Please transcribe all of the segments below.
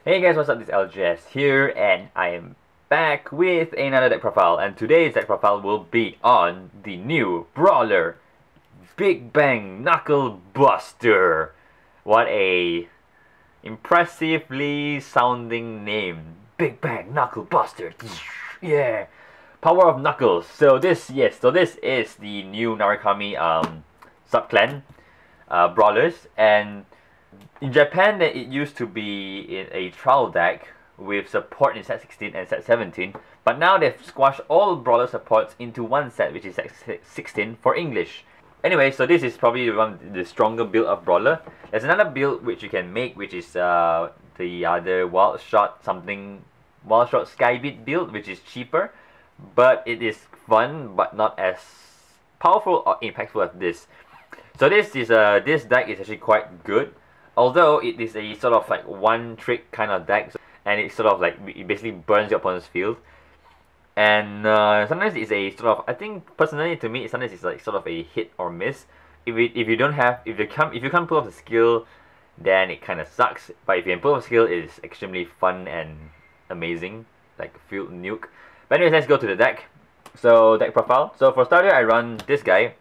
Hey guys, what's up? This is LGS here, and I am back with another deck profile. And today's deck profile will be on the new Brawler, Big Bang Knuckle Buster. What a impressively sounding name, Big Bang Knuckle Buster. Yeah, power of Knuckles. So this is the new Narukami subclan Brawlers, and in Japan, it used to be in a trial deck with support in set 16 and set 17, but now they've squashed all Brawler supports into one set, which is set 16 for English. Anyway, so this is probably the stronger build of Brawler. There's another build which you can make, which is the other Wild Shot Skybeat build, which is cheaper, but it is fun, but not as powerful or impactful as this. So this deck is actually quite good. Although it is a sort of like one trick kind of deck, and it sort of like it basically burns your opponent's field, and sometimes it's a sort of, I think personally to me sometimes it's like sort of a hit or miss. If you can't pull off the skill, then it kind of sucks. But if you can pull off the skill, it's extremely fun and amazing, like field nuke. But anyways, let's go to the deck. So deck profile. So for starter, I run this guy,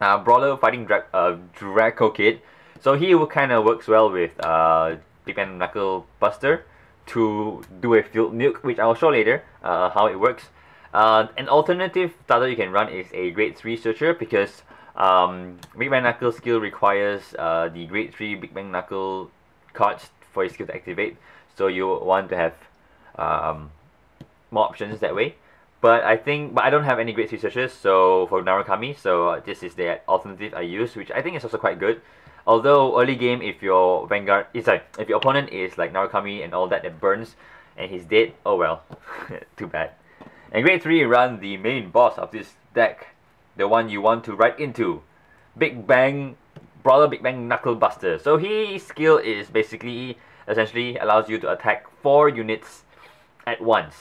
Brawler fighting Draco Kid. So he kind of works well with Big Bang Knuckle Buster to do a field nuke, which I'll show later how it works. An alternative starter you can run is a Grade 3 Searcher, because Big Bang Knuckle skill requires the Grade 3 Big Bang Knuckle cards for his skill to activate. So you want to have more options that way. But I don't have any Grade 3 Searchers, so for Narukami, so this is the alternative I use, which I think is also quite good. Although early game, if your if your opponent is like Narukami and all that burns, and he's dead, oh well, too bad. And Grade 3 run the main boss of this deck, the one you want to ride into, Brawler Big Bang Knuckle Buster. So his skill is essentially allows you to attack 4 units at once,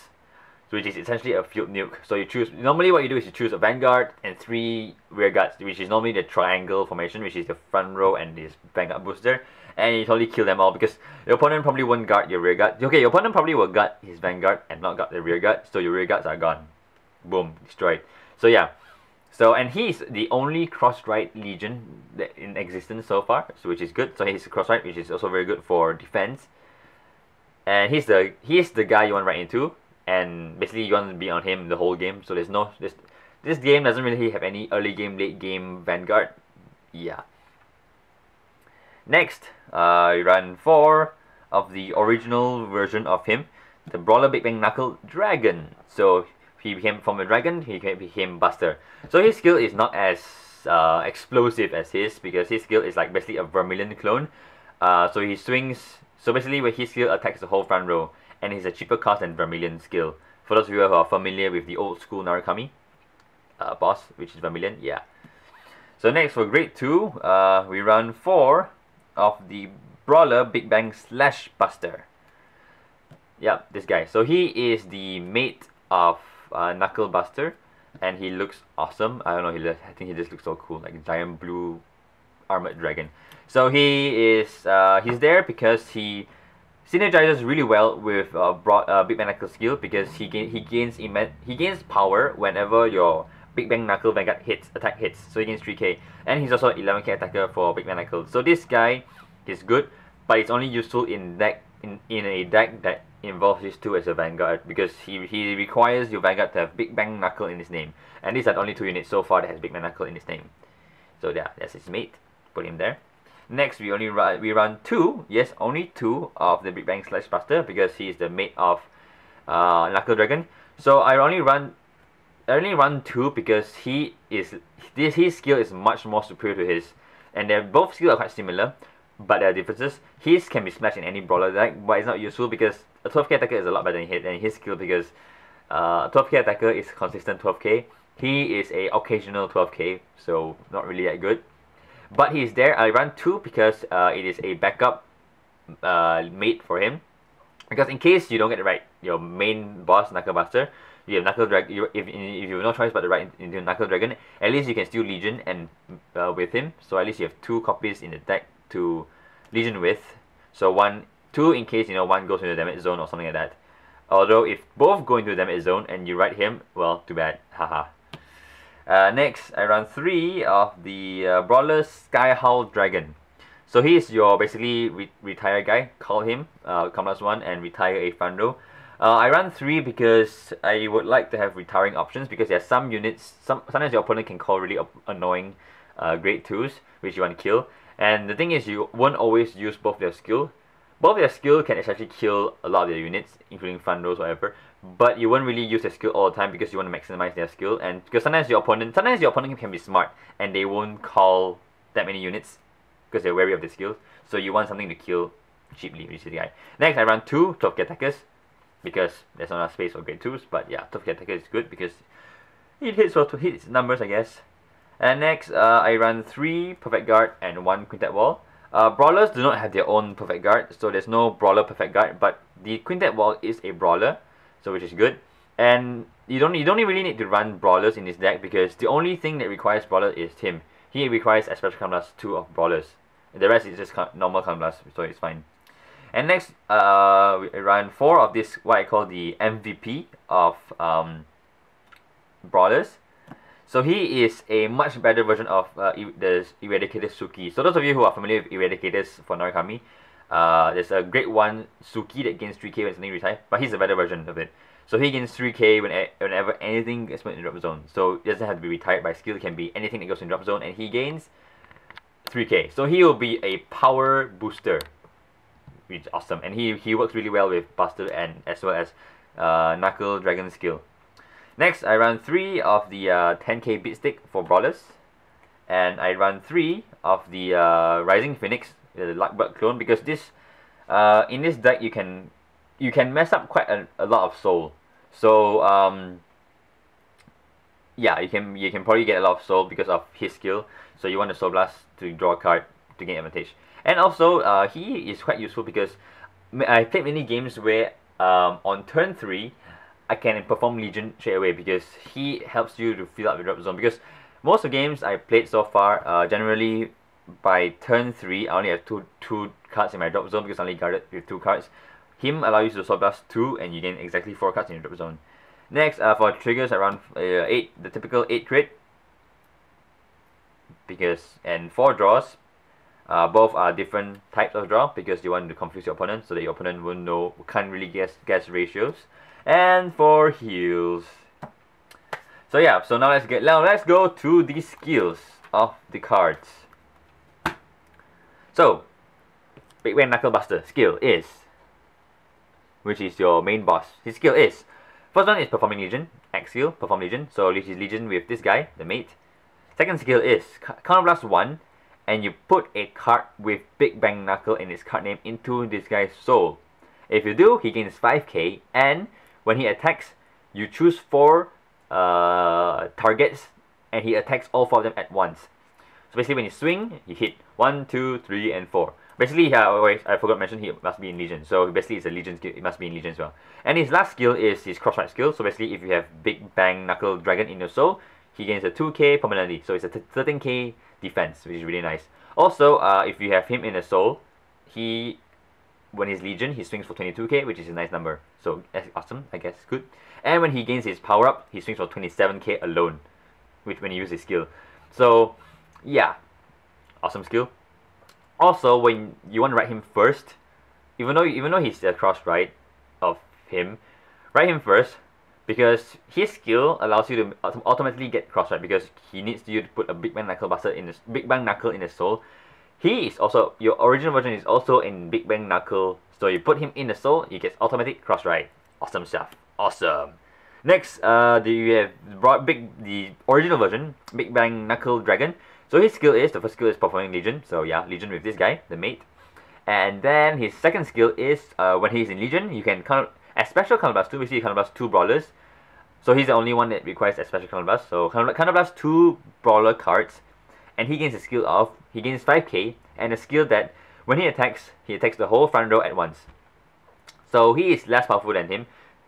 which is essentially a field nuke. So you choose, normally what you do is you choose a Vanguard and 3 rearguards, which is normally the triangle formation, which is the front row and this Vanguard booster, and you totally kill them all because your opponent probably won't guard your rearguard. Okay, your opponent probably will guard his Vanguard and not guard the rearguard, so your rearguards are gone. Boom, destroyed. So yeah, and he's the only cross-right Legion in existence so far, so which is good. So he's cross-right, which is also very good for defense. And he's the guy you want right into. And basically you want to be on him the whole game. So this game doesn't really have any early game, late game Vanguard. Yeah. Next, we run 4 of the original version of him, the Brawler Big Bang Knuckle Dragon. So he became from a dragon, he became Buster. So his skill is not as explosive as his, because his skill is like basically a Vermilion clone. So he swings. So basically, where his skill attacks the whole front row, and he's a cheaper cost than Vermilion skill. For those of you who are familiar with the old school Narukami boss, which is Vermilion, yeah. So next, for Grade 2, we run 4 of the Brawler Big Bang Slash Buster. Yep, this guy. So he is the mate of Knuckle Buster, and he looks awesome. I don't know, I think he just looks so cool, like a giant blue armored dragon. So he's there because he synergizes really well with Big Bang Knuckle skill, because he gains power whenever your Big Bang Knuckle Vanguard attack hits. So he gains 3k, and he's also 11k attacker for Big Bang Knuckle. So this guy is good, but it's only useful in a deck that involves these 2 as a Vanguard, because he requires your Vanguard to have Big Bang Knuckle in his name, and these are the only 2 units so far that has Big Bang Knuckle in his name. So yeah, that's his mate. Put him there. Next, we run 2, yes, only 2 of the Big Bang Slash Buster, because he is the mate of Knuckle Dragon. So I only run 2 because his skill is much more superior to his, and both skills are quite similar, but there are differences. His can be smashed in any Brawler deck, but it's not useful because a 12k attacker is a lot better than his skill, because 12k attacker is consistent 12k. He is a occasional 12k, so not really that good. But he's there. I run 2 because it is a backup mate for him. Because in case you don't get it right, your main boss, Knuckle Buster, you have Knuckle Dragon. If you have no choice but to ride into Knuckle Dragon, at least you can still Legion and with him. So at least you have 2 copies in the deck to Legion with. So one 2 in case, you know, one goes into the damage zone or something like that. Although if both go into the damage zone and you ride him, well, too bad. Haha. Next, I run 3 of the Brawler's Sky Howl Dragon. So he is your basically retire guy. Call him, come +1 and retire a front row. I run 3 because I would like to have retiring options, because there are some units, sometimes your opponent can call really annoying grade 2s which you want to kill. And the thing is, you won't always use both their skill. Both their skill can actually kill a lot of their units, including front rows, whatever. But you won't really use their skill all the time because you want to maximize their skill. And because sometimes your opponent can be smart and they won't call that many units because they're wary of the skills. So you want something to kill cheaply, which is the guy. Next, I run 2 12 attackers because there's not enough space for grade 2s. But yeah, 12 attacker is good because it hits numbers, I guess. And next, I run 3 Perfect Guard and 1 Quintet Wall. Brawlers do not have their own Perfect Guard, so there's no Brawler Perfect Guard, but the Quintet Wall is a Brawler, so which is good. And you don't really need to run Brawlers in this deck because the only thing that requires Brawler is him. He requires a special count +2 of Brawlers. The rest is just normal count plus, so it's fine. And next, we run 4 of this, what I call the MVP of Brawlers. So he is a much better version of the Eradicator Suki. So those of you who are familiar with Eradicators for Narukami, there's a grade 1 Suki that gains 3k when something retires, but he's a better version of it. So he gains 3k whenever anything gets put in the drop zone. So it doesn't have to be retired by skill, it can be anything that goes in drop zone, and he gains 3k. So he will be a power booster, which is awesome. And he works really well with Buster and as well as Knuckle Dragon skill. Next, I run 3 of the 10k Beatstick for Brawlers, and I run 3 of the Rising Phoenix, the Luckbird clone, because this in this deck you can mess up quite a lot of soul. So yeah, you can probably get a lot of soul because of his skill. So you want the Soul Blast to draw a card to gain advantage. And also he is quite useful because I played many games where on turn 3 I can perform Legion straight away because he helps you to fill up the drop zone. Because most of the games I played so far, generally by turn 3 I only have two cards in my drop zone because I only guarded with 2 cards. Him allows you to Soul Blast 2 and you gain exactly 4 cards in your drop zone. Next, for triggers I run 8, the typical 8 crit, and 4 draws. Both are different types of draw because you want to confuse your opponent so that your opponent can't really guess ratios. And 4 heals. So yeah, so now let's go to the skills of the cards. So Big Bang Knuckle Buster skill is, which is your main boss. His skill is, first one is Performing Legion, X skill, Perform Legion. So Legion with this guy, the mate. Second skill is Counter +1, and you put a card with Big Bang Knuckle and its card name into this guy's soul. If you do, he gains 5k, and when he attacks, you choose 4 targets, and he attacks all 4 of them at once. So basically, when you swing, you hit 1, 2, 3, and 4. Basically, I forgot to mention he must be in Legion. So basically, it's a Legion skill. It must be in Legion as well. And his last skill is his Crossfight skill. So basically, if you have Big Bang Knuckle Dragon in your soul, he gains a 2k permanently. So it's a 13k defense, which is really nice. Also, if you have him in a soul, when he's Legion, he swings for 22k, which is a nice number. So that's awesome, I guess, good. And when he gains his power up, he swings for 27k alone, when he uses his skill. So yeah, awesome skill. Also, when you want to ride him first, even though he's a cross ride of him, ride him first because his skill allows you to automatically get cross ride because he needs you to put a Big Bang Knuckle in his soul. He is also, your original version is also in Big Bang Knuckle, so you put him in the soul, he gets automatic cross ride. Awesome stuff. Awesome. Next, you have the original version, Big Bang Knuckle Dragon. So his skill is, the first skill is Performing Legion, so yeah, Legion with this guy, the mate. And then his second skill is, when he's in Legion, you can a special counter +2, basically counter +2 Brawlers. So he's the only one that requires a special counter +. So counter +2 Brawler cards, and he gains a skill of, he gains 5k, and a skill that when he attacks the whole front row at once. So he is less powerful than him,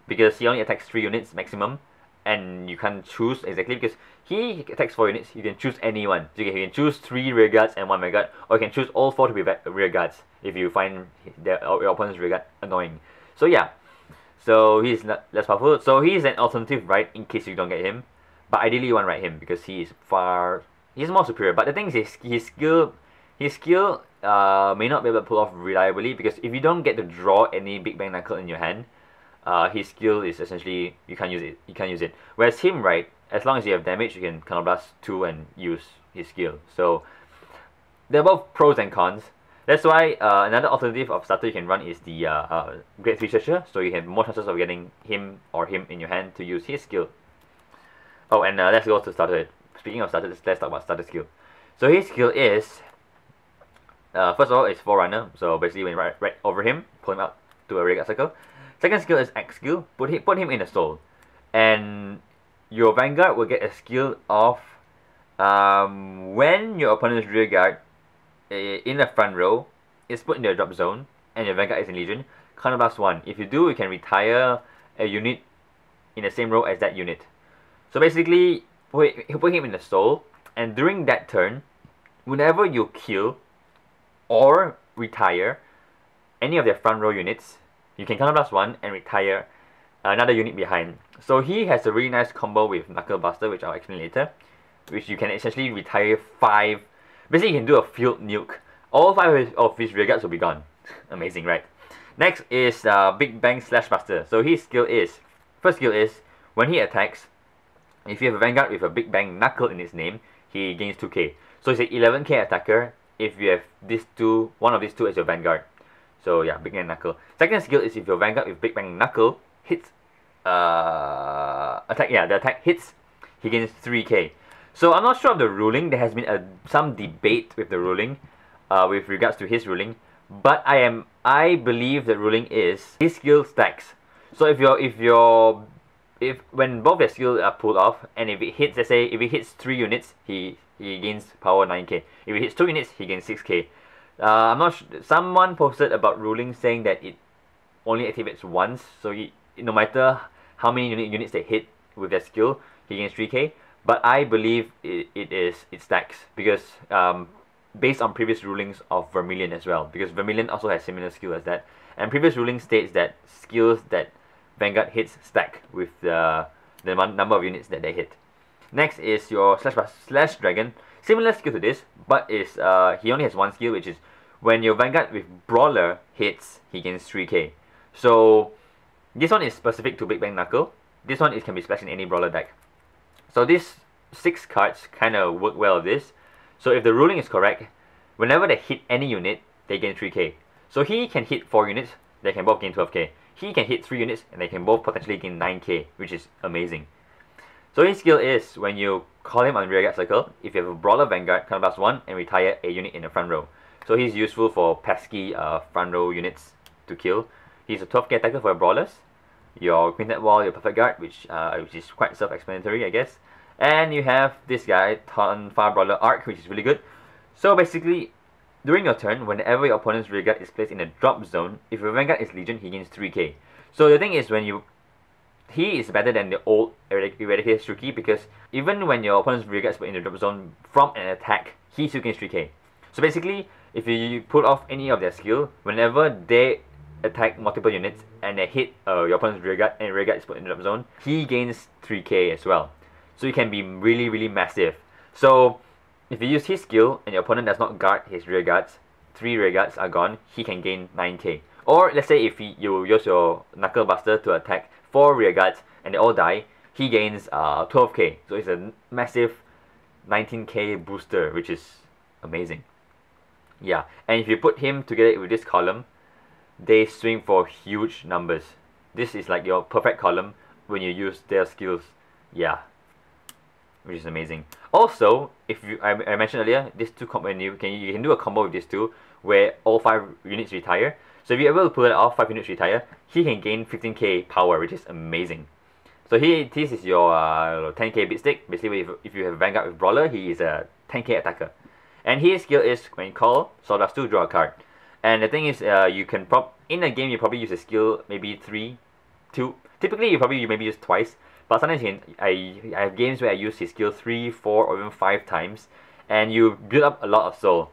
because he only attacks 3 units maximum, and you can't choose exactly, because he attacks 4 units, you can choose anyone. So you can choose 3 rear guards and 1 mega guard, or you can choose all 4 to be rear guards. if you find your opponent's rear guard annoying. So yeah, so he's not less powerful. So he's an alternative right in case you don't get him. But ideally you want to ride him because he's more superior. But the thing is his skill may not be able to pull off reliably, because if you don't get to draw any Big Bang Knuckle in your hand, his skill is essentially you can't use it. Whereas him, right, as long as you have damage, you can counterblast 2 and use his skill. So they're both pros and cons. That's why another alternative of starter you can run is the Grade 3 Searcher, so you have more chances of getting him in your hand to use his skill. Oh, and let's go to starter. Speaking of starter, let's talk about starter skill. So his skill is, first of all, it's Forerunner. So basically, when you right over him, pull him out to a rear guard circle. Second skill is X skill. Put him in a stall, and your Vanguard will get a skill of when your opponent's rear guard in the front row is put in the drop zone, and your Vanguard is in Legion. Counterblast 1. If you do, you can retire a unit in the same row as that unit. So basically, put him in the stall, and during that turn, whenever you kill or retire any of their front row units, you can counterblast 1 and retire another unit behind. So he has a really nice combo with Knuckle Buster, which I'll explain later, which you can essentially retire 5. Basically, you can do a field nuke. All 5 of his rear guards will be gone. Amazing, right? Next is Big Bang Slash Buster. So his skill is, first skill is, when he attacks, if you have a Vanguard with a Big Bang Knuckle in his name, he gains 2k. So he's an 11k attacker if you have one of these two as your Vanguard. So yeah, Big Bang Knuckle. Second skill is if your Vanguard with Big Bang Knuckle hits, the attack hits, he gains 3k. So I'm not sure of the ruling. There has been some debate with the ruling, with regards to his ruling. But I believe the ruling is his skill stacks. So if when both their skills are pulled off, and if it hits, let's say if it hits 3 units, he gains power 9k. If it hits 2 units, he gains 6k. I'm not sure. Someone posted about ruling saying that it only activates once, so no matter how many units they hit with their skill, he gains 3k. But I believe it stacks, because based on previous rulings of Vermilion as well, because Vermilion also has similar skill as that, and previous ruling states that skills that Vanguard hits stack with the number of units that they hit. Next is your Slash Dragon. Similar skill to this, but is he only has one skill, which is when your Vanguard with Brawler hits, he gains 3k. So this one is specific to Big Bang Knuckle. This one can be splashed in any Brawler deck. So these 6 cards kind of work well with this. So if the ruling is correct, whenever they hit any unit, they gain 3k. So he can hit 4 units, they can both gain 12k. He can hit 3 units, and they can both potentially gain 9k, which is amazing. So his skill is, when you call him on rear guard circle, if you have a Brawler Vanguard, counterblast 1 and retire a unit in the front row. So he's useful for pesky front row units to kill. He's a 12k attacker for your Brawlers, your Quintet Wall, your Perfect Guard, which is quite self-explanatory, I guess. And you have this guy, Far Brawler Arc, which is really good. So basically, during your turn, whenever your opponent's rear guard is placed in a drop zone, if your Vanguard is Legion, he gains 3k. So the thing is, he is better than the old Eradicator Shuki, because even when your opponent's rear guard is put in the drop zone from an attack, he still gains 3k. So basically, if you put off any of their skill, whenever they attack multiple units and they hit your opponent's rear guard and rear guard is put in the drop zone, he gains 3k as well. So it can be really, really massive. So if you use his skill and your opponent does not guard his rear guards, 3 rear guards are gone, he can gain 9k. Or let's say if you use your Knuckle Buster to attack 4 rear guards and they all die, he gains 12k. So it's a massive 19k booster, which is amazing. Yeah, and if you put him together with this column, they swing for huge numbers. This is like your perfect column when you use their skills. Yeah, which is amazing. Also, if I mentioned earlier, these two you can do a combo with these two where all 5 units retire. So if you're able to pull it off, 5 units retire, he can gain 15k power, which is amazing. So this is your 10k beat stick. Basically, if you have Vanguard with Brawler, he is a 10k attacker. And his skill is, when you call, Sawdust 2, draw a card. And the thing is, you can in a game, you probably use a skill maybe 2. Typically, you maybe use twice. But sometimes I have games where I use his skill 3, 4, or even 5 times, and you build up a lot of soul.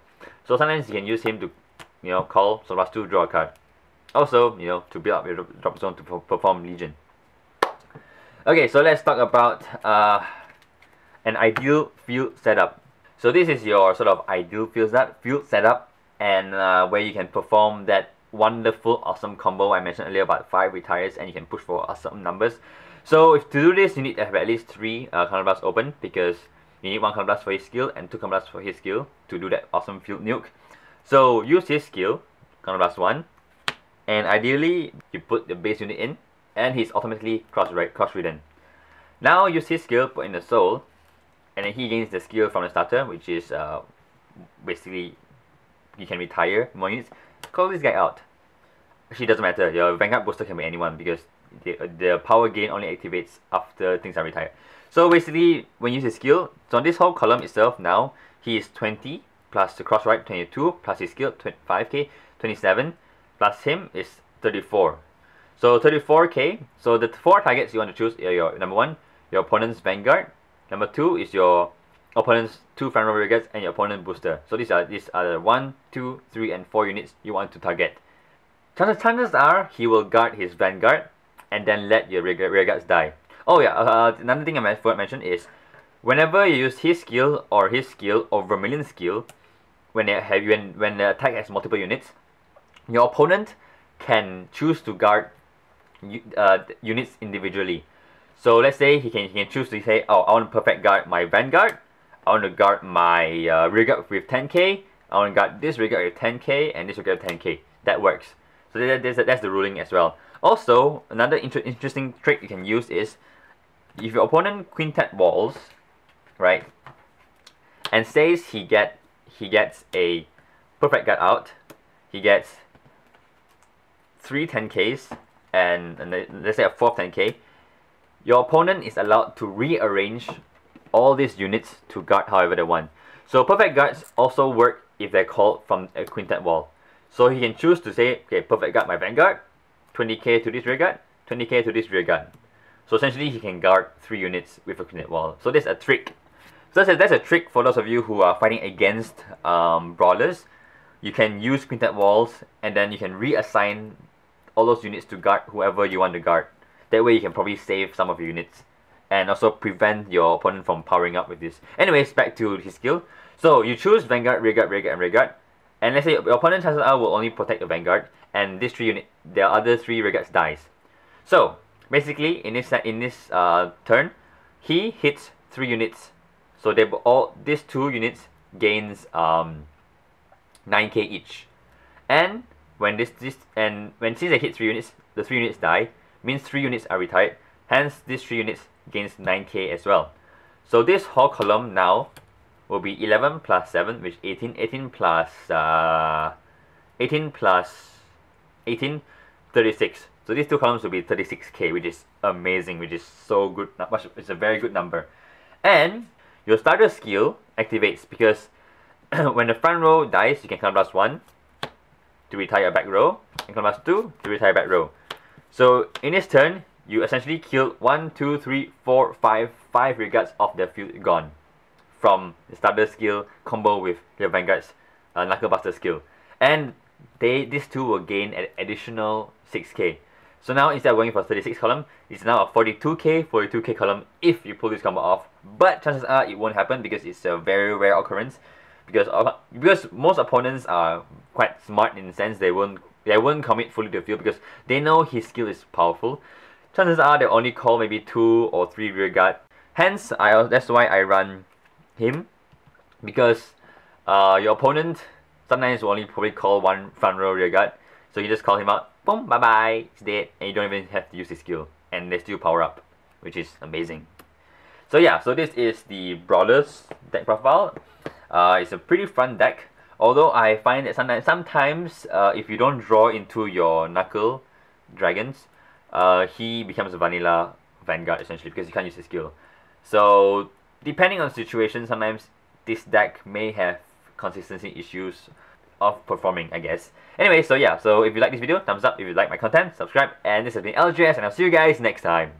So sometimes you can use him to call, so plus 2, draw a card. Also, to build up your drop zone to perform Legion. Okay, so let's talk about an ideal field setup. So this is your sort of ideal field setup, and where you can perform that wonderful, awesome combo I mentioned earlier about 5 retires, and you can push for awesome numbers. So to do this, you need to have at least 3 counterblast open, because you need 1 counterblast for his skill and 2 counterblast for his skill to do that awesome field nuke. So use his skill, counterblast 1, and ideally you put the base unit in, and he's automatically cross-ridden. Now use his skill, put in the soul, and then he gains the skill from the starter, which is basically you can retire more units. Call this guy out. Actually, doesn't matter. Your Vanguard booster can be anyone, because the power gain only activates after things are retired. So basically, when you use his skill, so on this whole column itself now, he is 20 plus the cross right 22 plus his skill 25k, 27 plus him is 34. So 34k. So the 4 targets you want to choose are your number 1, your opponent's Vanguard. Number 2 is your opponent's 2 front row rearguards and your opponent booster. So these are the 1, 2, 3, and 4 units you want to target. Chances are he will guard his Vanguard and then let your rearguards die. Oh yeah, another thing I forgot to mention is whenever you use his skill or Vermilion's skill, when the attack has multiple units, your opponent can choose to guard units individually. So let's say he can choose to say, oh, I want to perfect guard my Vanguard, I want to guard my rearguard with 10k, I want to guard this rearguard with 10k, and this rearguard with 10k. That works. So that's the ruling as well. Also, another interesting trick you can use is, if your opponent quintet walls, right, and says he gets a perfect guard out, he gets 3 10ks and let's say a 4th 10k, your opponent is allowed to rearrange all these units to guard however they want. So perfect guards also work if they're called from a quintet wall. So he can choose to say, okay, perfect guard my Vanguard, 20k to this rearguard, 20k to this rearguard. So essentially he can guard 3 units with a quintet wall. So that's a trick. So that's a trick for those of you who are fighting against brawlers. You can use quintet walls, and then you can reassign all those units to guard whoever you want to guard. That way you can probably save some of your units, and also prevent your opponent from powering up with this. Anyways, back to his skill. So you choose Vanguard, Rearguard, and Rearguard. And let's say your opponent chances are will only protect the Vanguard, and this 3 unit, the other 3 Rearguards dies. So basically, in this turn, he hits 3 units. So these 2 units gains 9k each. And when since they hit 3 units, the 3 units die, means 3 units are retired. Hence, these 3 units gains 9k as well. So this whole column now will be 11 plus 7, which 18. 18 plus 18, 36. So these 2 columns will be 36k, which is amazing, which is so good. It's a very good number. And your starter skill activates, because when the front row dies, you can counterblast 1 to retire a back row, and counterblast 2 to retire back row. So in this turn, you essentially killed 1, 2, 3, 4, 5 rearguards of the field gone from the starter skill combo with your Vanguard's Knuckle Buster skill. And these 2 will gain an additional 6k. So now instead of going for 36 column, it's now a 42k column if you pull this combo off. But chances are it won't happen, because it's a very rare occurrence. Because most opponents are quite smart in the sense they won't commit fully to the field, because they know his skill is powerful. Chances are they only call maybe 2 or 3 rearguard. Hence, that's why I run him, because your opponent sometimes will only probably call 1 front row rearguard. So you just call him out, boom, bye bye, it's dead, and you don't even have to use his skill, and they still power up, which is amazing. So yeah, so this is the Brawlers deck profile. It's a pretty fun deck, although I find that sometimes if you don't draw into your Knuckle dragons, he becomes a vanilla Vanguard essentially, because you can't use his skill. So depending on the situation, sometimes this deck may have consistency issues of performing, I guess. Anyway, so yeah, so if you like this video, thumbs up. If you like my content, subscribe. And this has been LJS, and I'll see you guys next time.